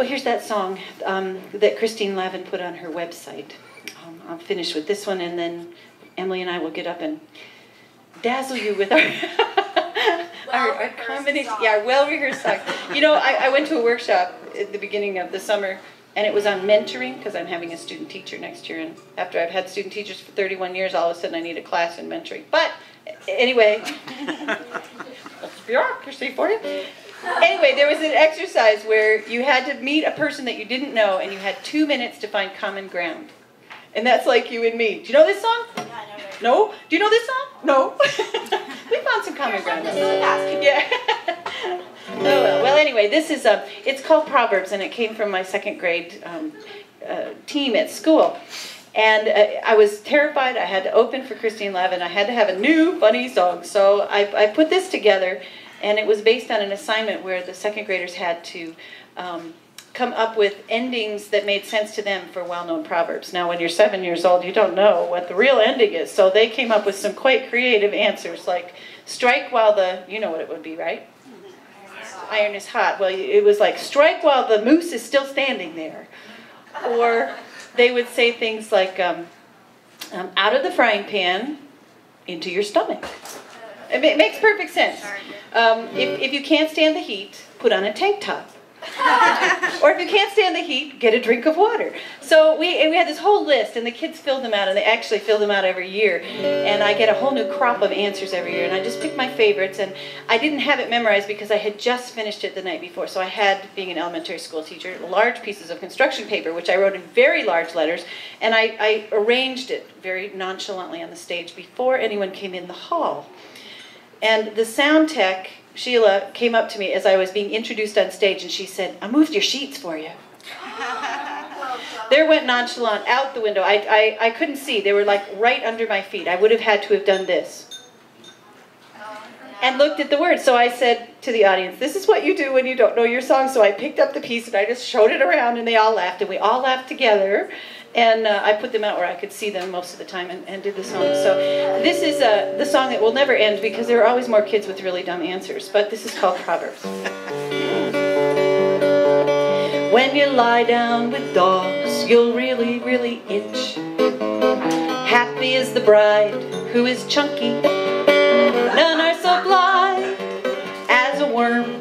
Well, here's that song that Christine Lavin put on her website. I'll finish with this one, and then Emily and I will get up and dazzle you with our our combination. Yeah, well-rehearsed songs. You know, I went to a workshop at the beginning of the summer, and it was on mentoring, because I'm having a student teacher next year, and after I've had student teachers for 31 years, all of a sudden I need a class in mentoring. But anyway, that's bureaucracy for you. Anyway, there was an exercise where you had to meet a person that you didn't know, and you had 2 minutes to find common ground. And that's like you and me. Do you know this song? Yeah, I know it. No? Do you know this song? No. We found some common ground. Yeah. Oh, well, anyway, this is it's called Proverbs, and it came from my second grade team at school. And I was terrified. I had to open for Christine Lavin. I had to have a new funny song. So I put this together, and it was based on an assignment where the second graders had to come up with endings that made sense to them for well-known proverbs. Now, when you're 7 years old, you don't know what the real ending is. So they came up with some quite creative answers, like strike while the, you know what it would be, right? Iron is hot. Well, it was like strike while the moose is still standing there. Or they would say things like out of the frying pan into your stomach. It makes perfect sense. If you can't stand the heat, put on a tank top. Or if you can't stand the heat, get a drink of water. So we had this whole list, and the kids filled them out, and they actually fill them out every year. And I get a whole new crop of answers every year, and I just pick my favorites. And I didn't have it memorized because I had just finished it the night before. So I had, being an elementary school teacher, large pieces of construction paper, which I wrote in very large letters, and I arranged it very nonchalantly on the stage before anyone came in the hall. And the sound tech, Sheila, came up to me as I was being introduced on stage, and she said, I moved your sheets for you. There went nonchalant out the window. I couldn't see. They were like right under my feet. I would have had to have done this and looked at the words. So I said to the audience, this is what you do when you don't know your song. So I picked up the piece, and I just showed it around, and they all laughed, and we all laughed together. And I put them out where I could see them most of the time, and did the song. So this is the song that will never end, because there are always more kids with really dumb answers. But this is called Proverbs. When you lie down with dogs, you'll really, really itch. Happy is the bride who is chunky. None are so blind as a worm.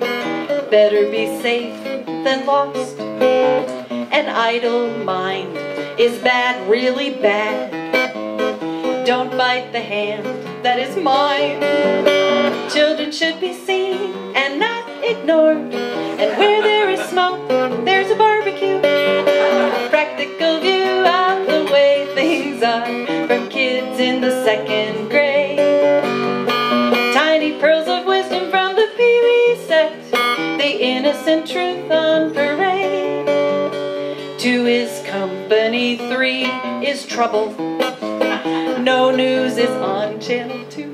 Better be safe than lost. An idle mind is bad, really bad. Don't bite the hand that is mine. Children should be seen and not ignored. And where there is smoke, there's a barbecue. Practical view of the way things are from kids in the second grade. Tiny pearls of wisdom from the Pee-wee set. The innocent truth on parade. 2 is company, 3 is trouble. No news is on channel 2. You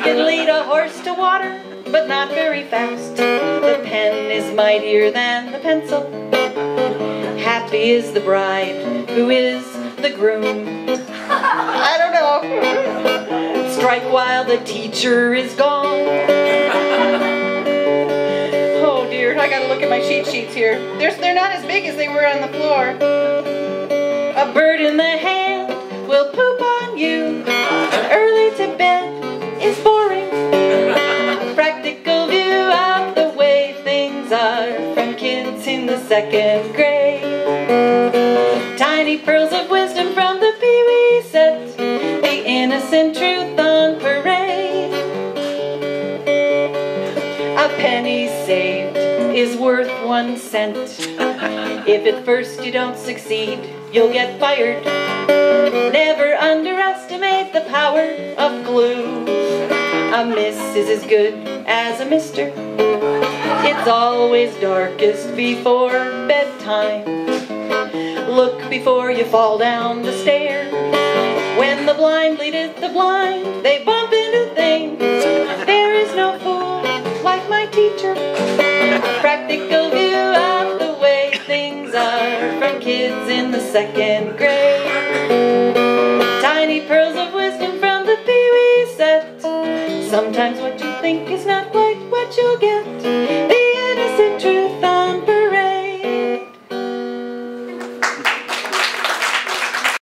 can lead a horse to water, but not very fast. The pen is mightier than the pencil. Happy is the bride who is the groom. I don't know. Strike while the teacher is gone. Oh dear, I gotta look at my cheat sheets here. They're not as big as they were on the floor. A bird in the hand will poop on you. Early to bed is boring. Practical view of the way things are from kids in the second grade. Tiny pearls of wisdom from the Pee-wee set. The innocent truth on parade. A penny saved is worth 1 cent. If at first you don't succeed, you'll get fired. Never underestimate the power of glue. A miss is as good as a mister. It's always darkest before bedtime. Look before you fall down the stairs. When the blind leadeth the blind, they bump into things. There is no fool like my teacher. Practical view of the way things are from kids in the second grade. Tiny pearls of wisdom from the Pee-wee set. Sometimes what you think is not quite what you'll get.